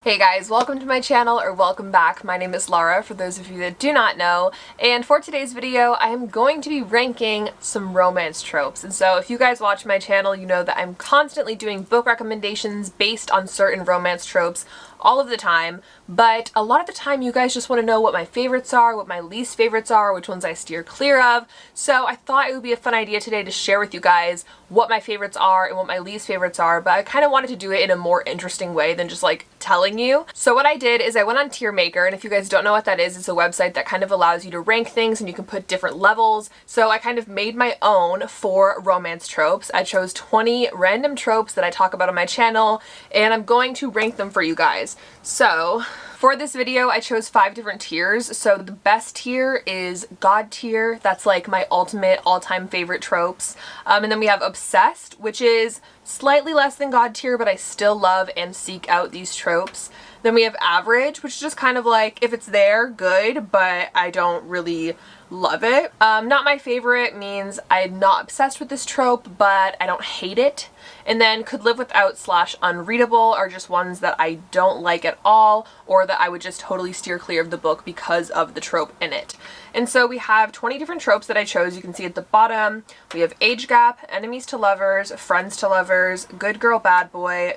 Hey guys, welcome to my channel, or welcome back. My name is Laura, for those of you that do not know, and for today's video I am going to be ranking some romance tropes. And so if you guys watch my channel, you know that I'm constantly doing book recommendations based on certain romance tropes all of the time, but a lot of the time you guys just want to know what my favorites are, what my least favorites are, which ones I steer clear of. So I thought it would be a fun idea today to share with you guys what my favorites are and what my least favorites are, but I kind of wanted to do it in a more interesting way than just like telling you. So what I did is I went on Tier Maker, and if you guys don't know what that is, it's a website that kind of allows you to rank things and you can put different levels. So I kind of made my own for romance tropes. I chose 20 random tropes that I talk about on my channel, and I'm going to rank them for you guys. So for this video, I chose 5 different tiers. So the best tier is God tier. That's like my ultimate all-time favorite tropes. And then we have Obsessed, which is slightly less than God tier, but I still love and seek out these tropes. Then we have Average, which is just kind of like, if it's there, good, but I don't really love it. Not my favorite means I'm not obsessed with this trope, but I don't hate it. And then Could Live Without / Unreadable are just ones that I don't like at all, or that I would just totally steer clear of the book because of the trope in it. And so we have 20 different tropes that I chose. You can see at the bottom, we have age gap, enemies to lovers, friends to lovers, good girl, bad boy,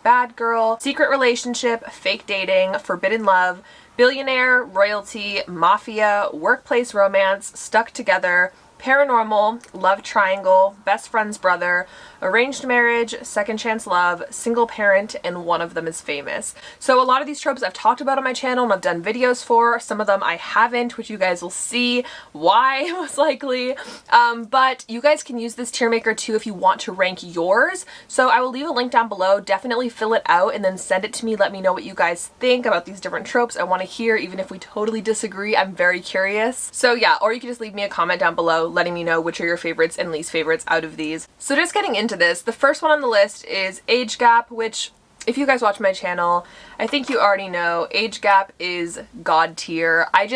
bad girl, secret relationship, fake dating, forbidden love, billionaire, royalty, mafia, workplace romance, stuck together, paranormal, love triangle, best friend's brother, arranged marriage, second chance love, single parent, and one of them is famous. So a lot of these tropes I've talked about on my channel and I've done videos for. Some of them I haven't, which you guys will see why, most likely. But you guys can use this tier maker too if you want to rank yours. So I will leave a link down below. Definitely fill it out and then send it to me. Let me know what you guys think about these different tropes. I want to hear, even if we totally disagree. I'm very curious. So yeah, or you can just leave me a comment down below letting me know which are your favorites and least favorites out of these. So just getting into this, the first one on the list is age gap, which if you guys watch my channel, I think you already know age gap is God tier. I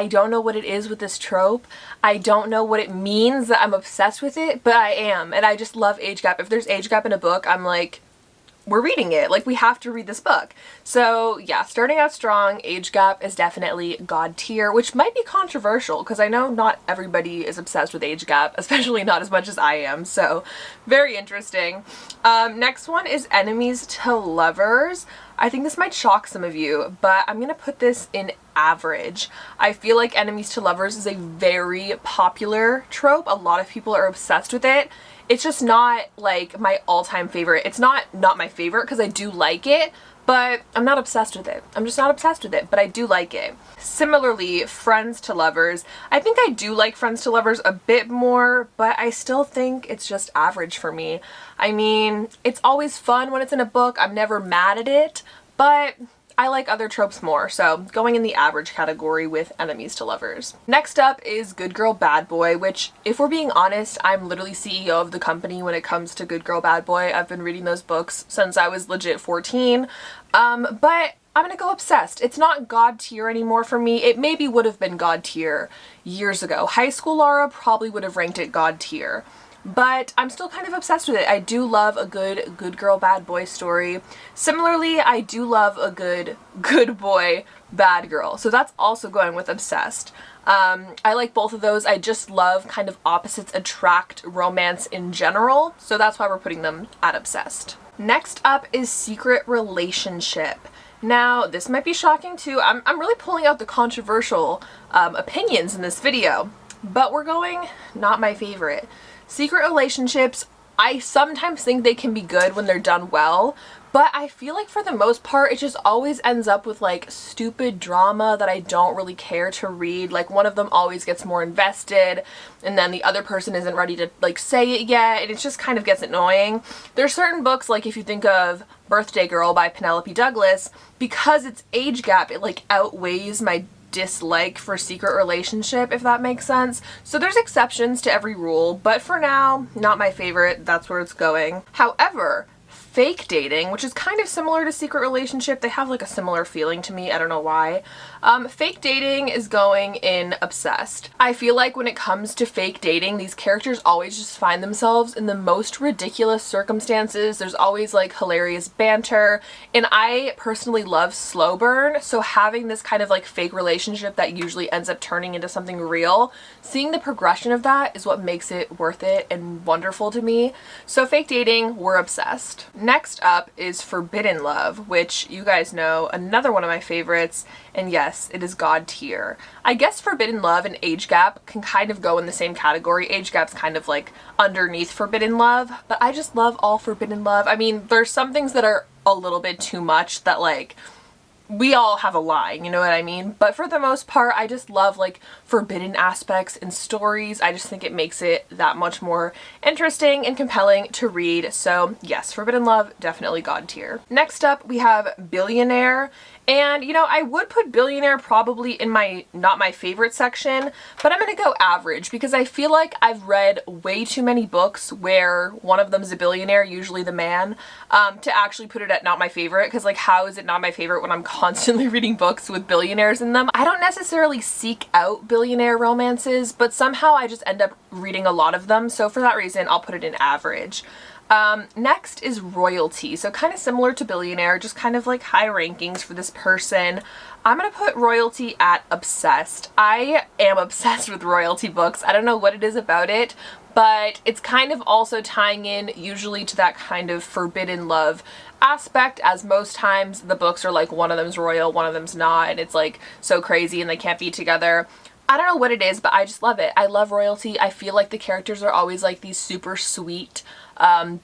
don't know what it is with this trope. I don't know what it means that I'm obsessed with it, but I am, and I just love age gap. If there's age gap in a book, I'm like, we're reading it. Like, we have to read this book. So yeah, starting out strong, age gap is definitely God tier, which might be controversial because I know not everybody is obsessed with age gap, especially not as much as I am. So very interesting. Next one is enemies to lovers. I think this might shock some of you, but I'm gonna put this in average. I feel like enemies to lovers is a very popular trope. A lot of people are obsessed with it. It's just not like my all-time favorite. It's not my favorite because I do like it, but I'm not obsessed with it. I'm just not obsessed with it, but I do like it. Similarly, friends to lovers. I think I do like friends to lovers a bit more, but I still think it's just average for me. I mean, it's always fun when it's in a book. I'm never mad at it, but I like other tropes more, so going in the average category with enemies to lovers. Next up is good girl, bad boy, which, if we're being honest, I'm literally CEO of the company when it comes to good girl, bad boy. I've been reading those books since I was legit 14, but I'm gonna go obsessed. It's not God tier anymore for me. It maybe would have been God tier years ago. High school Laura probably would have ranked it God tier, but I'm still kind of obsessed with it. I do love a good girl, bad boy story. Similarly, I do love a good boy, bad girl. So that's also going with obsessed. I like both of those. I just love kind of opposites attract romance in general. So that's why we're putting them at obsessed. Next up is secret relationship. Now, this might be shocking too. I'm really pulling out the controversial opinions in this video, but we're going not my favorite. Secret relationships, I sometimes think they can be good when they're done well, but I feel like for the most part, it just always ends up with like stupid drama that I don't really care to read. Like, one of them always gets more invested and then the other person isn't ready to like say it yet, and it just kind of gets annoying. There's certain books, like if you think of Birthday Girl by Penelope Douglas, because it's age gap, it like outweighs my dislike for secret relationship, if that makes sense. So there's exceptions to every rule, but for now, not my favorite. That's where it's going. However, fake dating, which is kind of similar to secret relationship. They have like a similar feeling to me. I don't know why. Fake dating is going in obsessed. I feel like when it comes to fake dating, these characters always just find themselves in the most ridiculous circumstances. There's always like hilarious banter, and I personally love slow burn, so having this kind of like fake relationship that usually ends up turning into something real, seeing the progression of that is what makes it worth it and wonderful to me. So fake dating, we're obsessed. Next up is Forbidden Love, which you guys know, another one of my favorites, and yes, it is God tier. I guess Forbidden Love and Age Gap can kind of go in the same category. Age Gap's kind of like underneath Forbidden Love, but I just love all Forbidden Love. I mean, there's some things that are a little bit too much that like we all have a line, you know what I mean? But for the most part, I just love like forbidden aspects in stories. I just think it makes it that much more interesting and compelling to read. So yes, Forbidden Love, definitely God tier. Next up, we have Billionaire. And, you know, I would put Billionaire probably in my not my favorite section, but I'm gonna go average because I feel like I've read way too many books where one of them is a billionaire, usually the man, to actually put it at not my favorite, because like how is it not my favorite when I'm constantly reading books with billionaires in them? I don't necessarily seek out billionaire romances, but somehow I just end up reading a lot of them, so for that reason I'll put it in average. Next is Royalty. So kind of similar to Billionaire, just kind of like high rankings for this person. I'm gonna put Royalty at obsessed. I am obsessed with Royalty books. I don't know what it is about it, but it's kind of also tying in usually to that kind of forbidden love aspect, as most times the books are like one of them's royal, one of them's not, and it's like so crazy and they can't be together. I don't know what it is, but I just love it. I love Royalty. I feel like the characters are always like these super sweet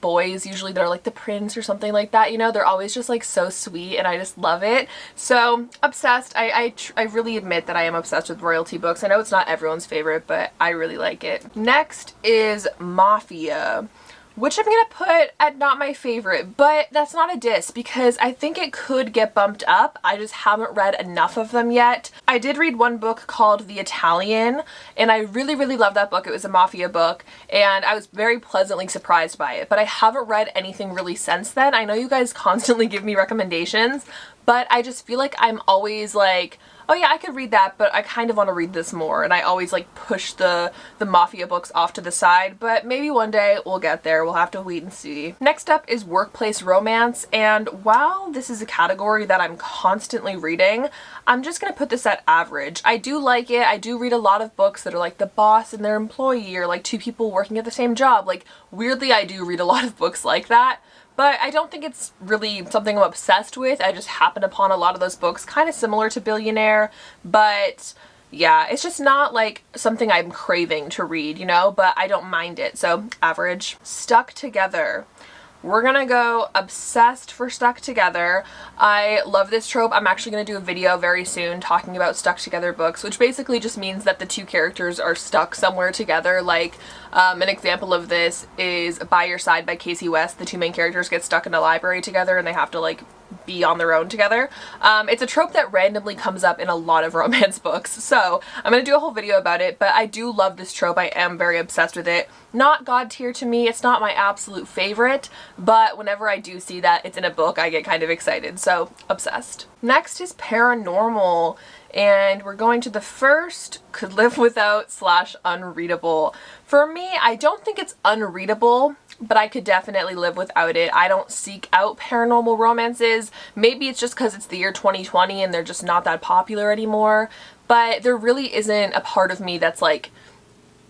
boys. Usually they're like the prince or something like that, you know? They're always just like so sweet, and I just love it. So obsessed. I really admit that I am obsessed with Royalty books. I know it's not everyone's favorite, but I really like it. Next is Mafia, which I'm gonna put at not my favorite, but that's not a diss because I think it could get bumped up. I just haven't read enough of them yet. I did read one book called The Italian, and I really, really loved that book. It was a mafia book, and I was very pleasantly surprised by it, but I haven't read anything really since then. I know you guys constantly give me recommendations, but I just feel like I'm always like, oh yeah, I could read that, but I kind of want to read this more, and I always like push the mafia books off to the side, but maybe one day we'll get there. We'll have to wait and see. Next up is Workplace Romance, and while this is a category that I'm constantly reading, I'm just gonna put this at average. I do like it. I do read a lot of books that are like the boss and their employee, or like two people working at the same job. Like weirdly, I do read a lot of books like that. But I don't think it's really something I'm obsessed with. I just happen upon a lot of those books, kind of similar to Billionaire, but yeah, it's just not like something I'm craving to read, you know, but I don't mind it. So average. Stuck Together. We're gonna go obsessed for Stuck Together. I love this trope. I'm actually gonna do a video very soon talking about Stuck Together books, which basically just means that the two characters are stuck somewhere together. Like an example of this is By Your Side by Casey West. The two main characters get stuck in a library together and they have to like be on their own together. It's a trope that randomly comes up in a lot of romance books, so I'm gonna do a whole video about it, but I do love this trope. I am very obsessed with it. Not God tier to me. It's not my absolute favorite, but whenever I do see that it's in a book, I get kind of excited, so obsessed. Next is Paranormal, and we're going to the first could live without / unreadable. For me, I don't think it's unreadable, but I could definitely live without it. I don't seek out paranormal romances. Maybe it's just because it's the year 2020 and they're just not that popular anymore, but there really isn't a part of me that's like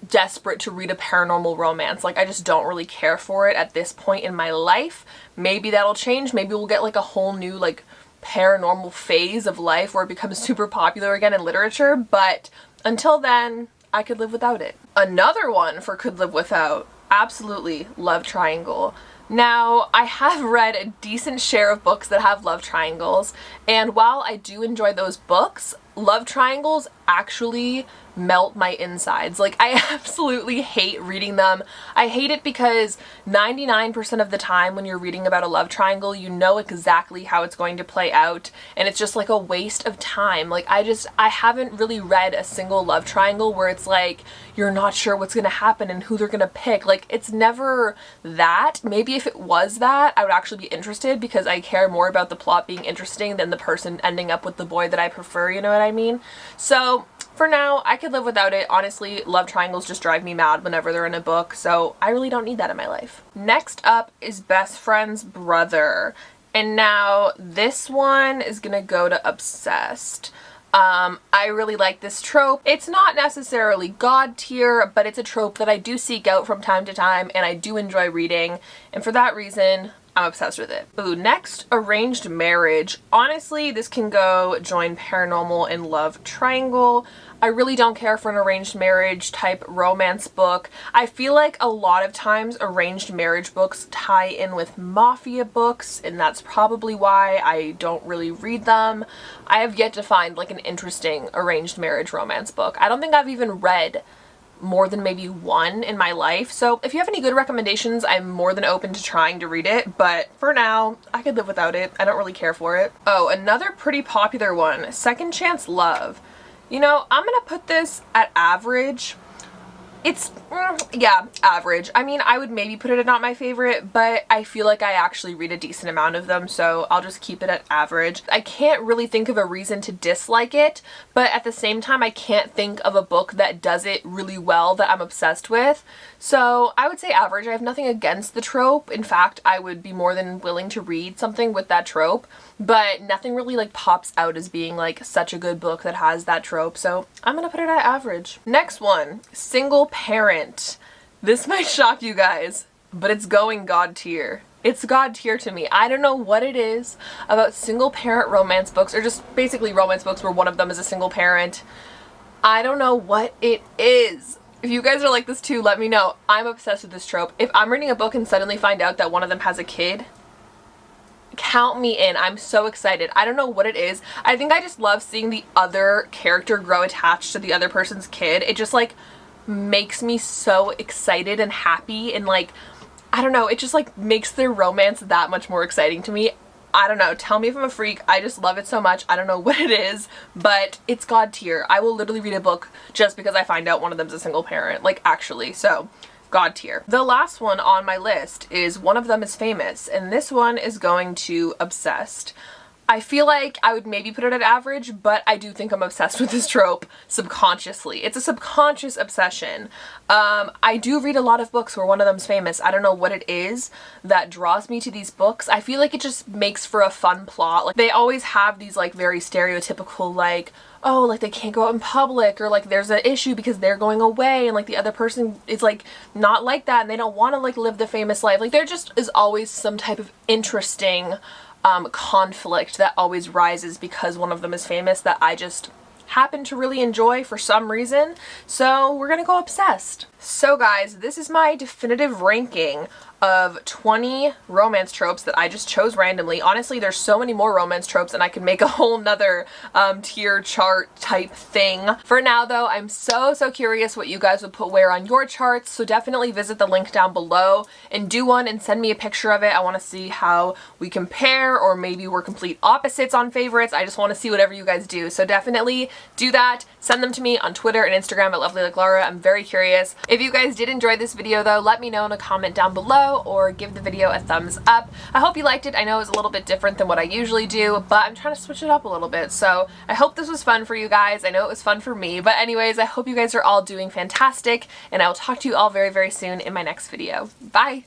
desperate to read a paranormal romance. Like I just don't really care for it at this point in my life. Maybe that'll change. Maybe we'll get like a whole new like paranormal phase of life where it becomes super popular again in literature, but until then, I could live without it. Another one for could live without, absolutely, love triangle. Now, I have read a decent share of books that have love triangles, and while I do enjoy those books, love triangles actually melt my insides. Like, I absolutely hate reading them. I hate it because 99% of the time when you're reading about a love triangle, you know exactly how it's going to play out, and it's just like a waste of time. Like, I haven't really read a single love triangle where it's like you're not sure what's gonna happen and who they're gonna pick. Like, it's never that. Maybe if it was that, I would actually be interested because I care more about the plot being interesting than the person ending up with the boy that I prefer, you know what I mean? So for now, I could live without it. Honestly, love triangles just drive me mad whenever they're in a book, so I really don't need that in my life. Next up is Best Friend's Brother. And now this one is gonna go to Obsessed. I really like this trope. It's not necessarily god tier, but it's a trope that I do seek out from time to time and I do enjoy reading, and for that reason, I'm obsessed with it. Ooh, next, Arranged Marriage. Honestly, this can go join Paranormal and Love Triangle. I really don't care for an arranged marriage type romance book. I feel like a lot of times arranged marriage books tie in with mafia books, and that's probably why I don't really read them. I have yet to find like an interesting arranged marriage romance book. I don't think I've even read more than maybe one in my life. So if you have any good recommendations, I'm more than open to trying to read it, but for now, I could live without it. I don't really care for it. Oh, another pretty popular one, Second Chance Love. You know, I'm gonna put this at average. It's, yeah, average. I mean, I would maybe put it at not my favorite, but I feel like I actually read a decent amount of them, so I'll just keep it at average. I can't really think of a reason to dislike it, but at the same time, I can't think of a book that does it really well that I'm obsessed with. So I would say average. I have nothing against the trope. In fact, I would be more than willing to read something with that trope, but nothing really like pops out as being like such a good book that has that trope, so I'm gonna put it at average. Next one, Single Parent. This might shock you guys, but it's going god tier. It's god tier to me. I don't know what it is about single parent romance books, or just basically romance books where one of them is a single parent. I don't know what it is. If you guys are like this too, let me know. I'm obsessed with this trope. If I'm reading a book and suddenly find out that one of them has a kid, count me in. I'm so excited. I don't know what it is. I think I just love seeing the other character grow attached to the other person's kid. It just like makes me so excited and happy, and like, I don't know, it just like makes their romance that much more exciting to me. I don't know, tell me if I'm a freak. I just love it so much. I don't know what it is, but it's god tier. I will literally read a book just because I find out one of them's a single parent, like actually, so god tier. The last one on my list is One of Them is Famous, and this one is going to Obsessed. I feel like I would maybe put it at average, but I do think I'm obsessed with this trope subconsciously. It's a subconscious obsession. I do read a lot of books where one of them's famous. I don't know what it is that draws me to these books. I feel like it just makes for a fun plot. Like, they always have these like very stereotypical like, oh, like they can't go out in public, or like there's an issue because they're going away and like the other person is like not like that and they don't want to like live the famous life. Like, there just is always some type of interesting conflict that always rises because one of them is famous that I just happen to really enjoy for some reason. So we're gonna go Obsessed. So guys, this is my definitive ranking of 20 romance tropes that I just chose randomly. Honestly, there's so many more romance tropes and I could make a whole nother tier chart type thing. For now though, I'm so curious what you guys would put where on your charts, so definitely visit the link down below and do one and send me a picture of it. I want to see how we compare, or maybe we're complete opposites on favorites. I just want to see whatever you guys do, so definitely do that. Send them to me on Twitter and Instagram at lovelylikelara. I'm very curious. If you guys did enjoy this video though, let me know in a comment down below or give the video a thumbs up. I hope you liked it. I know it was a little bit different than what I usually do, but I'm trying to switch it up a little bit. So I hope this was fun for you guys. I know it was fun for me, but anyways, I hope you guys are all doing fantastic, and I will talk to you all very soon in my next video. Bye!